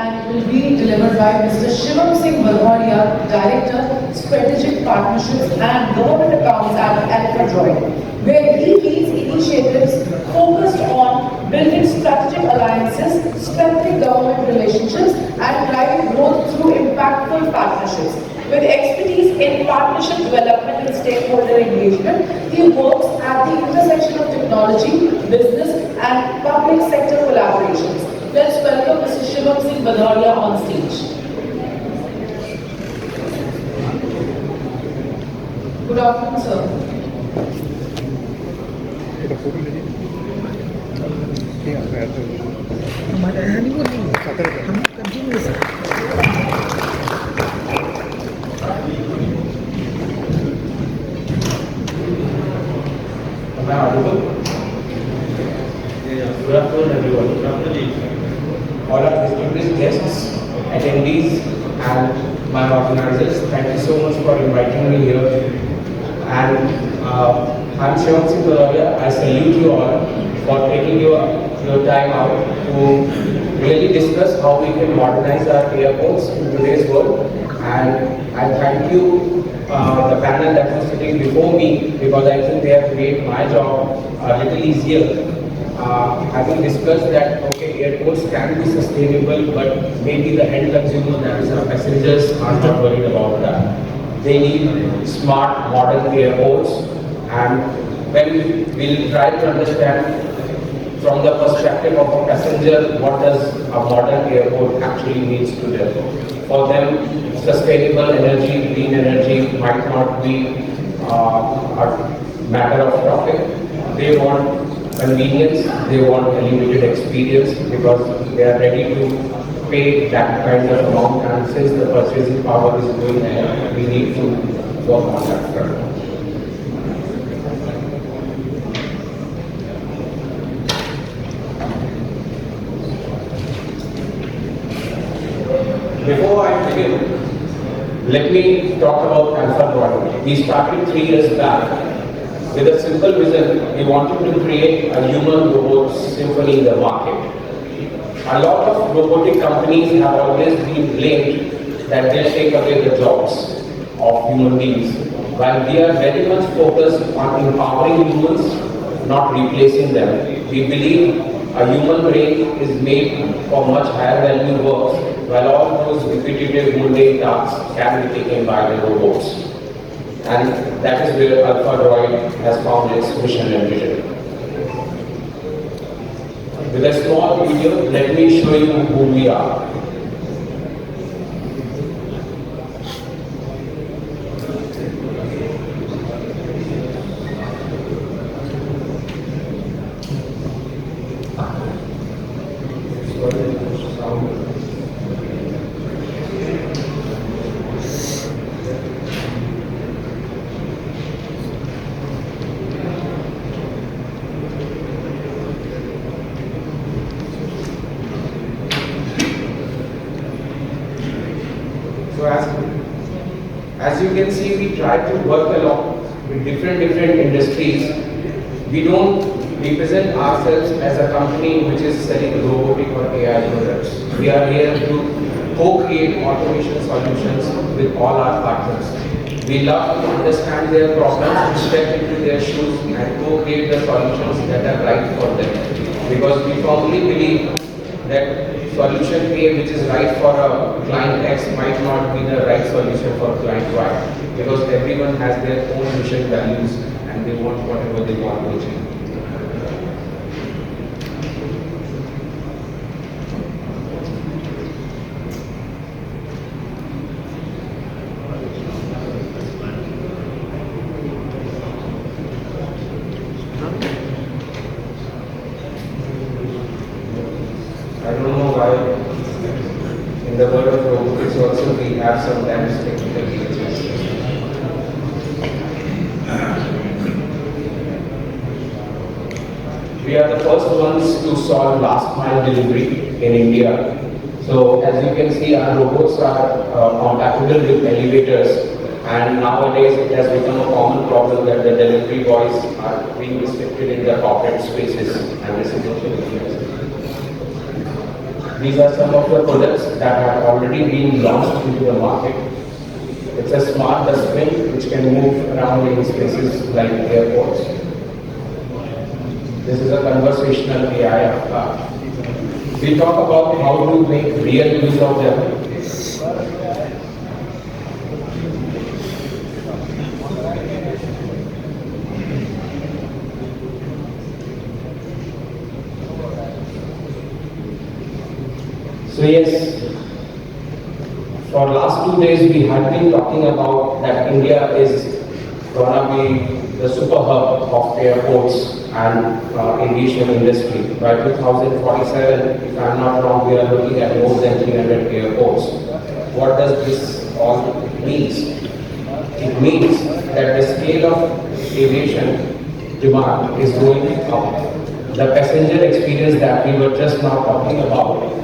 and will be delivered by Mr. Shivam Singh, Bhadauria, Director, Strategic Partnerships and Government Accounts at ALPHADROID, where he leads initiatives focused on building strategic alliances, strengthening government relationships, and driving growth through impactful partnerships. With expertise in partnership development and stakeholder engagement, he works at the intersection of technology, business, and public sector collaborations. Let's welcome Mr. Shivam Singh Bhadauria on stage. Good afternoon, sir. Am I audible? Good afternoon, everyone. Good afternoon, all our distinguished guests, attendees, and my organizers. Thank you so much for inviting me here. And I'm Shivam Singh Bhadauria. I salute you all for taking your time out to really discuss how we can modernize our airports in today's world. And I thank you, the panel that was sitting before me, because I think they have made my job a little easier. Having discussed that, okay, airports can be sustainable, but maybe the end consumer, that is our passengers, are not worried about that. They need smart, modern airports, and when we'll try to understand from the perspective of a passenger, what does a modern airport actually needs to do. For them, sustainable energy, green energy might not be a matter of topic. They want convenience, they want a limited experience because they are ready to pay that kind of amount, and since the purchasing power is going there, we need to work on that front. Before I begin, let me talk about ALPHADROID. We started 3 years back with a simple vision. We wanted to create a human robot symphony in the market. A lot of robotic companies have always been blamed that they take away the jobs of human beings, while we are very much focused on empowering humans, not replacing them. We believe a human brain is made for much higher value work, while all those repetitive mundane tasks can be taken by the robots. And that is where ALPHADROID has found its mission and vision. With a small video, let me show you who we are. So as you can see, we try to work along with different industries. We don't represent ourselves as a company which is selling robotic or AI products. We are here to co-create automation solutions with all our partners. We love to understand their problems, step into their shoes, and co-create the solutions that are right for them. Because we firmly believe that solution A, which is right for a client X, might not be the right solution for client Y, because everyone has their own mission values and they want whatever they want to achieve. I don't know why in the world of robotics also we have sometimes technical glitches. We are the first ones to solve last mile delivery in India. So as you can see, our robots are compatible with elevators, and nowadays it has become a common problem that the delivery boys are being restricted in their corporate spaces and residential areas. these are some of the products that have already been launched into the market. It's a smart dustbin which can move around in spaces like airports. This is a conversational AI avatar. We talk about how to make real use of them. So yes, for last 2 days we had been talking about that India is gonna be the super hub of airports and aviation industry. By 2047, if I'm not wrong, we are looking at more than 300 airports. What does this all mean? It means that the scale of aviation demand is going up. The passenger experience that we were just now talking about,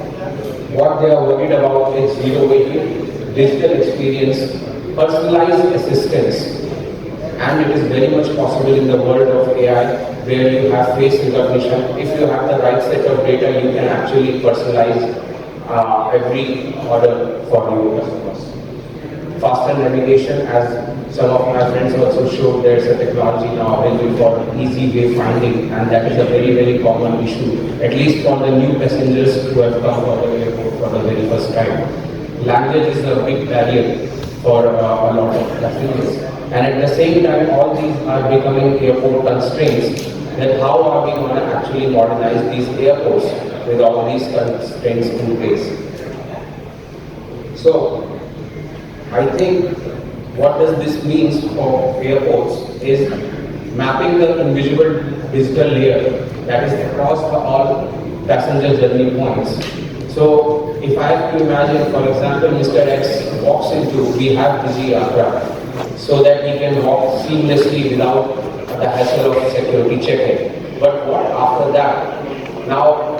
what they are worried about is zero waiting, digital experience, personalized assistance, and it is very much possible in the world of AI where you have face recognition. If you have the right set of data, you can actually personalize every order for your customers. Faster navigation, as some of my friends also showed, there is a technology now available for easy wayfinding, and that is a very, very common issue, at least for the new passengers who have come for the airport for the very first time. Language is a big barrier for a lot of passengers. And at the same time, all these are becoming airport constraints. Then how are we going to actually modernize these airports with all these constraints in place? So, I think what does this mean for airports is mapping the invisible digital layer that is across all passenger journey points. So, if I have to imagine, for example, Mr. X walks into, we have busy Agra, so that he can walk seamlessly without the hassle of security check-in. But what after that? Now,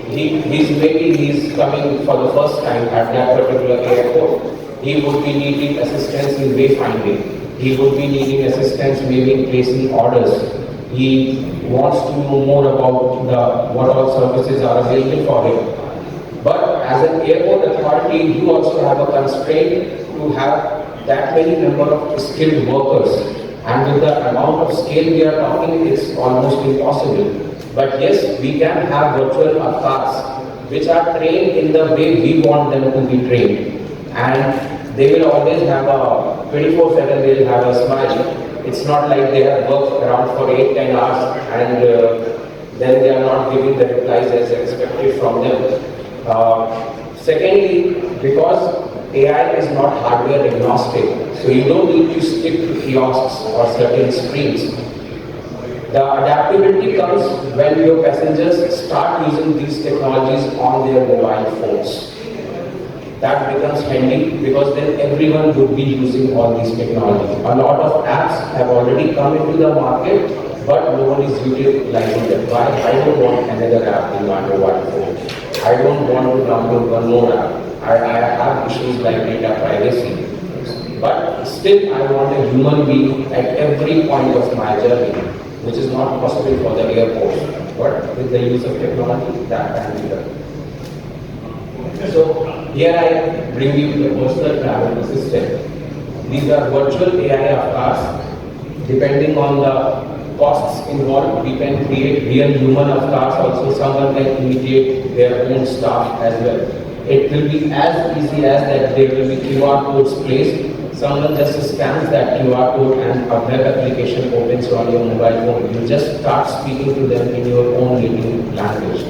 he's coming for the first time at that particular airport. He would be needing assistance in wayfinding. He would be needing assistance maybe in placing orders. He wants to know more about what all services are available for him. But as an airport authority, you also have a constraint to have that many number of skilled workers, and with the amount of scale we are talking, it's almost impossible. But yes, we can have virtual avatars which are trained in the way we want them to be trained, and they will always have a 24/7, they will have a smile. It's not like they have worked around for 8-10 hours and then they are not giving the replies as expected from them. Secondly, because AI is not hardware agnostic, so you don't need to stick to kiosks or certain screens. The adaptability comes when your passengers start using these technologies on their mobile phones. That becomes handy because then everyone would be using all these technologies. A lot of apps have already come into the market, but no one is utilizing them. Why? I don't want another app in my mobile phone. I don't want to download one more app. I have issues like data privacy. But still, I want a human being at every point of my journey, which is not possible for the airports. But with the use of technology, that can be done. So here I bring you the personal travel assistant. These are virtual AI avatars. Depending on the costs involved, we can create real human avatars. Also, someone can imitate their own staff as well. It will be as easy as that there will be QR codes placed. Someone just scans that QR code and a web application opens on your mobile phone. You just start speaking to them in your own native language.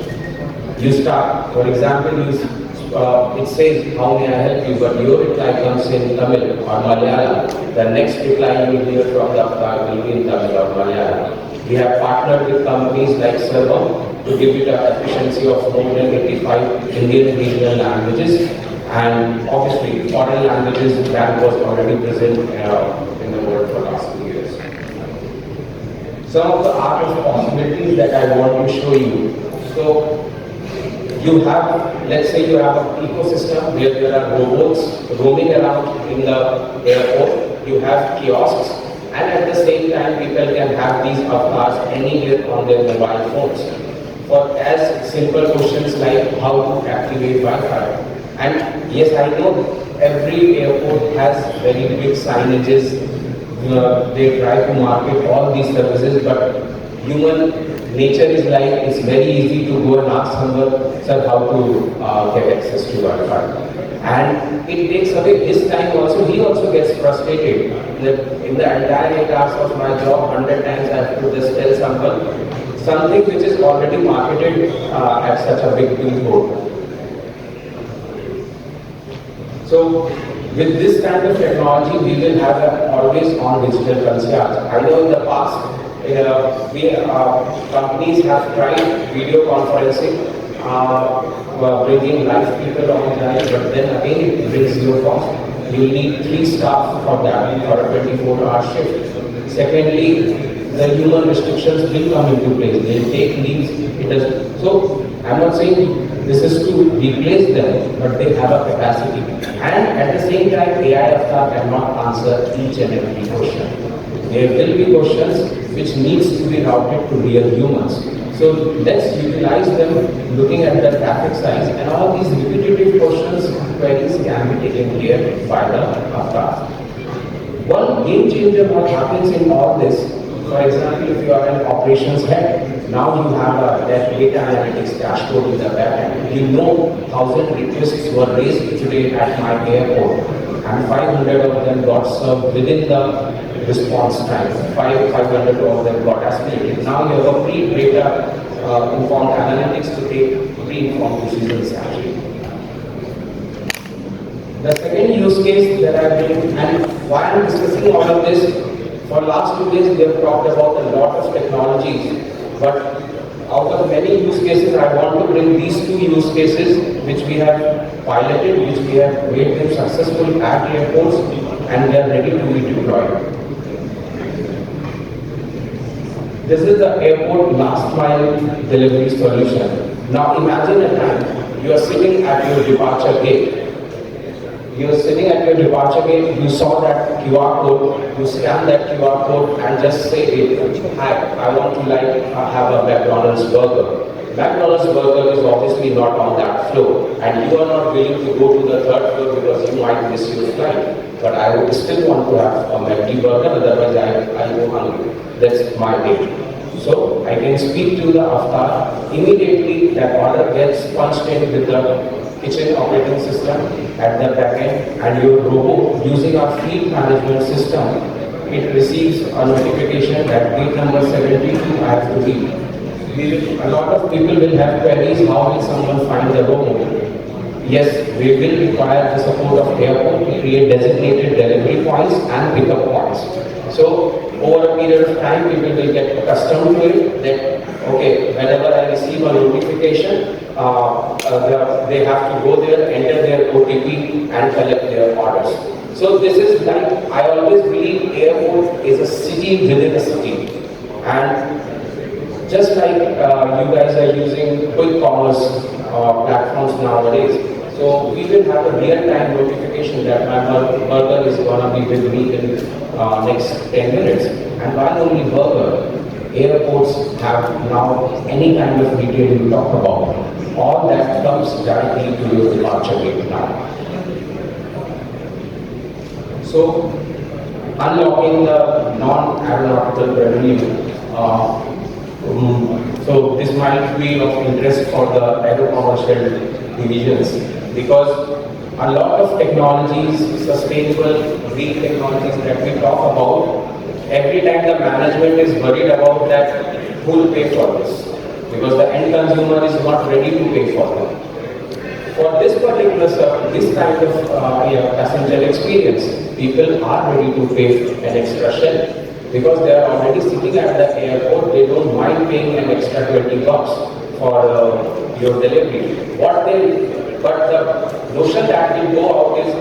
You start, for example, it says, how may I help you? But your reply comes in Tamil or Malayalam. The next reply you will hear from the avatar will be in Tamil or Malayalam. We have partnered with companies like Shivam to give it an efficiency of more than 85 Indian regional languages. And obviously, foreign languages that was already present in the world for the last few years. Some of the art of possibilities that I want to show you. So, you have, let's say you have an ecosystem where there are robots roaming around in the airport. You have kiosks, and at the same time, people can have these avatars anywhere on their mobile phones. for as simple questions like how to activate Wi-Fi. And yes, I know every airport has very big signages. They try to market all these services, but human nature is like it's very easy to go and ask someone, sir, how to get access to Wi-Fi. And it takes away his time also. He also gets frustrated. In the entire 8 hours of my job, 100 times I have to just tell someone something which is already marketed at such a big billboard. So, with this kind of technology, we will have an always on digital concierge. I know in the past, companies have tried video conferencing, bringing live people online, but then again it brings you cost. You need 3 staff for that, for a 24-hour shift. Secondly, the human restrictions will come into place. They'll take leaves. So, I'm not saying this is to replace them, but they have a capacity. And at the same time, AI avatar cannot answer each and every question. There will be questions which needs to be routed to real humans. So let's utilize them looking at the traffic size, and all these repetitive questions, queries can be taken care by the avatar. One game changer what happens in all this, for example, if you are an operations head, now you have a data analytics dashboard in the back end. You know 1,000 requests were raised today at my airport, and 500 of them got served within the response time. 500 of them got escalated. Now you have a pre-data informed analytics to take pre-informed decisions actually. The second use case that I've been, and why I'm discussing all of this, for last 2 days we have talked about a lot of technologies, but out of many use cases, I want to bring these 2 use cases which we have piloted, which we have made them successful at airports, and they are ready to be deployed. This is the airport last mile delivery solution. Now imagine a time you are sitting at your departure gate. You are sitting at your departure gate, you saw that QR code, you scan that QR code and just say, hi, I want to have a McDonald's burger. McDonald's burger is obviously not on that floor, and you are not willing to go to the 3rd floor because you might miss your flight. But I would still want to have a McD burger, otherwise I go hungry. That's my date. So I can speak to the avatar. Immediately that order gets punched in with the kitchen operating system at the back end, and your robot using our fleet management system, it receives a notification that gate number 72 I have to leave. A lot of people will have queries, how will someone find the robot? Yes, we will require the support of airport to create designated delivery points and pickup points. So over a period of time, people will get accustomed to it that, okay, whenever I receive a notification, they have to go there, enter their OTP and collect their orders. So this is like, I always believe airport is a city within a city. And just like you guys are using quick commerce platforms nowadays, so we will have a real-time notification that my burger is going to be with me in next 10 minutes. And not only burger, airports have now any kind of retail you talk about. All that comes directly to your departure gate now. So, unlocking the non-aeronautical revenue. So this might be of interest for the aero-commercial divisions, because a lot of technologies, sustainable green technologies that we talk about, every time the management is worried about that, who will pay for this? Because the end consumer is not ready to pay for them. For this particular this kind of passenger experience, people are ready to pay an extra share. Because they are already sitting at the airport, they don't mind paying an extra $20 for your delivery. But the notion that will go out is,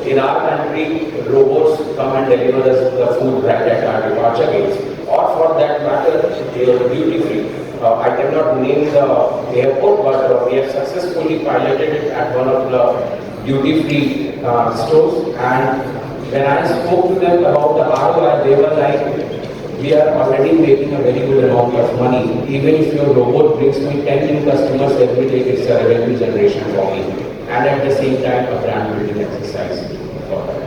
in our country, robots come and deliver the food right at our departure gates. Or for that matter, duty free. I cannot name the airport, but we have successfully piloted it at one of the duty free stores. And when I spoke to them about the ROI, they were like, we are already making a very good amount of money. Even if your robot brings me 10 new customers every day, it's a revenue generation for me. And at the same time, a brand building exercise for that.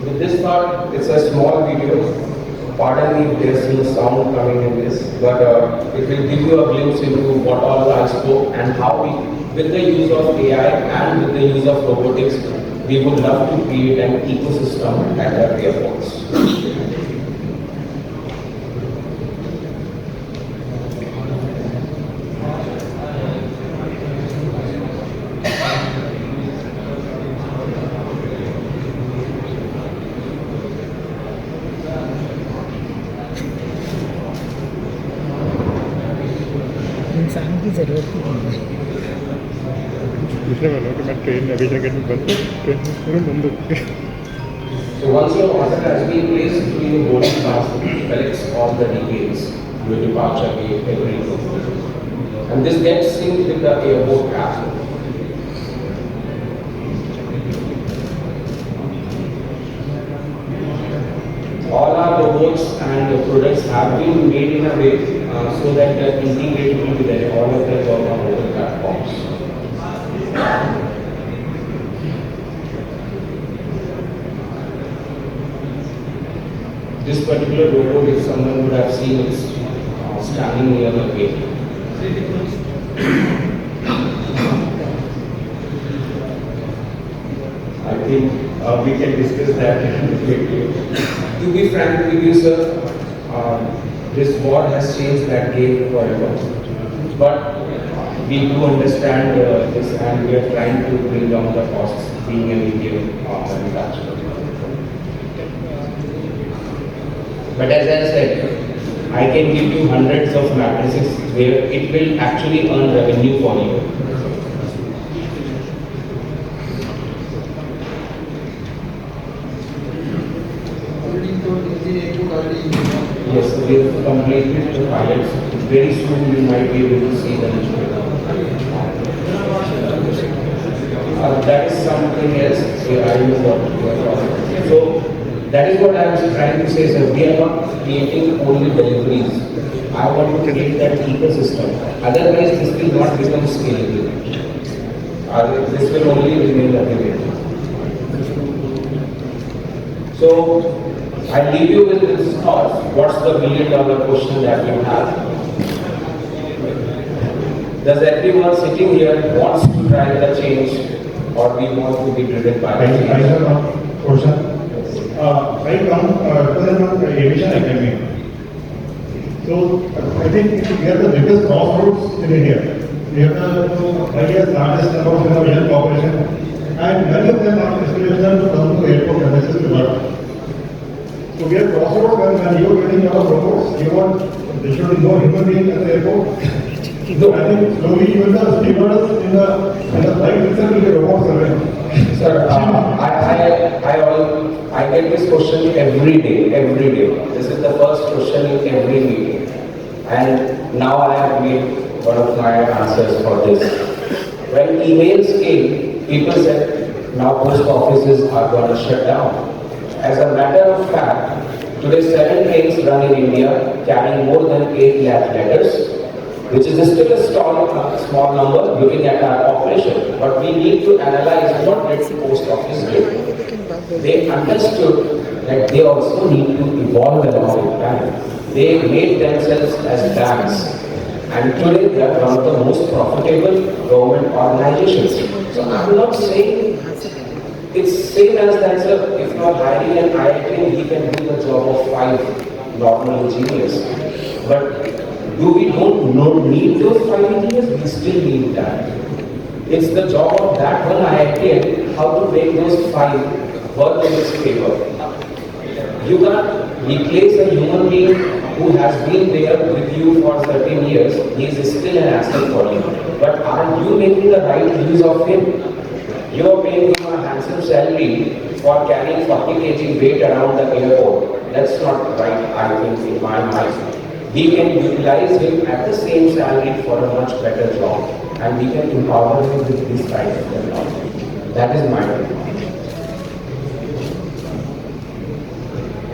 With this thought, it's a small video. Pardon me if there's no sound coming in this, but it will give you a glimpse into what all I spoke and how we, with the use of AI and with the use of robotics, we would love to create an ecosystem at our airports. इंसान की ज़रूरत ही नहीं है। दूसरे वालों कि मैं train अभी जगह में बंद ट्रेन बंद हो गई। So once your order has been placed through your boarding pass, it collects all the details, your departure gate, everything. And this gets synced with the airport app. All our robots and products have been made in a way so that they are integrated with all of the government platforms. This particular robot, if someone would have seen, it's standing near the gate. I think we can discuss that quickly. To be frank with you, sir, this war has changed that game forever. But we do understand this, and we are trying to bring down the costs being an Indian manufacturer. But as I said, I can give you hundreds of matrices where it will actually earn revenue for you. Yes, we have completed the pilots. Very soon you might be able to see the newspaper. That is something else. I know what you are talking about. So that is what I was trying to say, sir. We are not creating only deliveries. I want to create that ecosystem. Otherwise, this will not become scalable. This will only remain a debate. So I leave you with this thought. What's the million-dollar question that you have? Does everyone sitting here wants to drive the change, or we want to be driven by the change? I have a question. Right now, represent aviation academy. So I think we are the biggest crossroads in India. We have the largest number of young population, and many of them are aspirational to come to airport premises to work. So we are crossroads when you are getting a lot of robots. You want there should be no human being at the airport. So I think slowly even the stewardess in the flight itself will be robots already. Sir, I get this question every day. This is the first question in every meeting. And now I have made one of my answers for this. When emails came, people said, now post offices are going to shut down. As a matter of fact, today 7 trains run in India carrying more than 8 lakh letters, which is still a small number looking at our population. But we need to analyze what did the post office do. They understood that they also need to evolve along with time. They made themselves as banks, and today they are one of the most profitable government organizations. So I'm not saying it's same as that, sir. If you are hiring an IIT, he can do the job of 5 normal engineers. But do we don't need those 5 engineers? We still need that. It's the job of that one IIT how to make those 5 work in its favor. You can't replace a human being who has been there with you for 13 years. He is still an asset for you. But are you making the right use of him? You are paying him a handsome salary for carrying 40 kg weight around the airport. That's not right, I think, in my mind. We can utilize him at the same salary for a much better job, and we can empower him with this kind of technology. That is my opinion.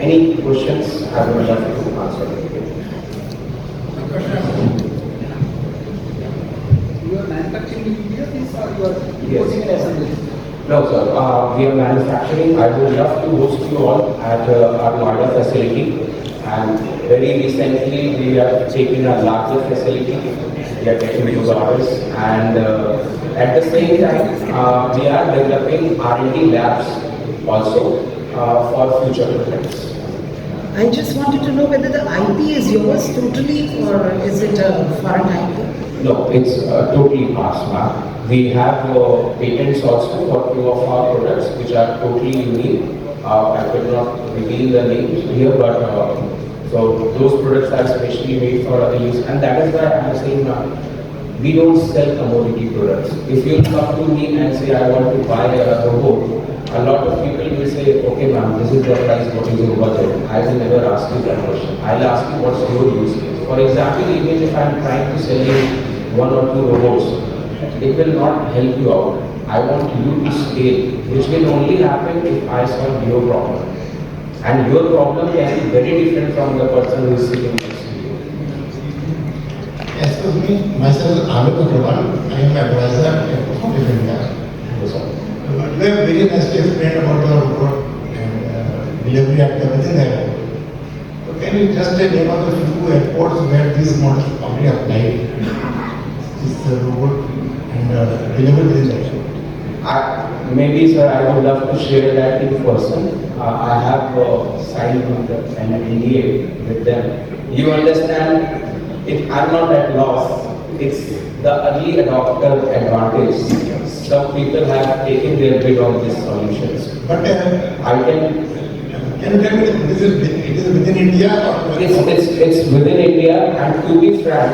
Any questions I would love to answer. You are manufacturing in India, this or you are Yes. importing and assembling? No, sir. We are manufacturing. I would love to host you all at our Noida facility. And very recently, we are taking a larger facility. We are getting new orders. And at the same time, we are developing R&D labs also for future projects. I just wanted to know whether the IP is yours totally or is it a foreign IP? No, it's totally past, ma'am. We have patents also for two of our products which are totally unique. I could not reveal the names here, but so those products are specially made for other use, and that is why I am saying now we don't sell commodity products. If you come to me and say I want to buy a robot, a lot of people will say, okay, ma'am, this is the price. What is your budget? I will never ask you that question. I'll ask you what's your use case. For example, even if I'm trying to sell you one or two robots, it will not help you out. I want you to scale, which will only happen if I solve your problem. And your problem can be very different from the person who is sitting next to you. Excuse me, myself ALPHADROID. I am advisor at Govt of India. Yes, sir. You have very nicely explained about your robot and delivery at everything there. So can you just name of the few airports where these models already applied? This robot and delivery within the Maybe, sir, I would love to share that in person. I have signed an NDA with them. You understand, I'm not at loss. It's the early adopter advantage. Some people have taken their bid on these solutions. But I can. can you tell me, it is within India or? It's within India, and to be frank,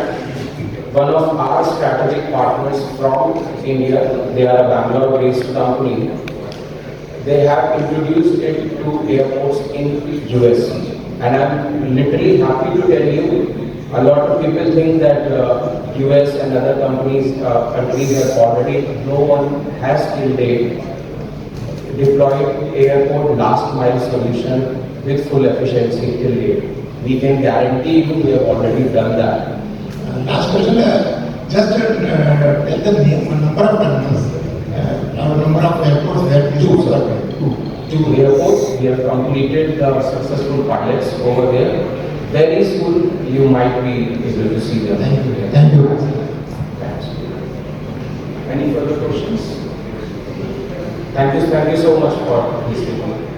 one of our strategic partners from India, they are a Bangalore-based company. They have introduced it to airports in US, and I'm literally happy to tell you. A lot of people think that US and other countries have already. No one has till date deployed airport last mile solution with full efficiency till date. We can guarantee you we have already done that. Last question, just tell the name, number of terminals, number of airports where these Two, routes are sir. applied. Two airports. We have completed the successful pilots over there. Very soon you might be able to see them. Thank you. Thank you. Thanks. Any further questions? Thank you so much for listening.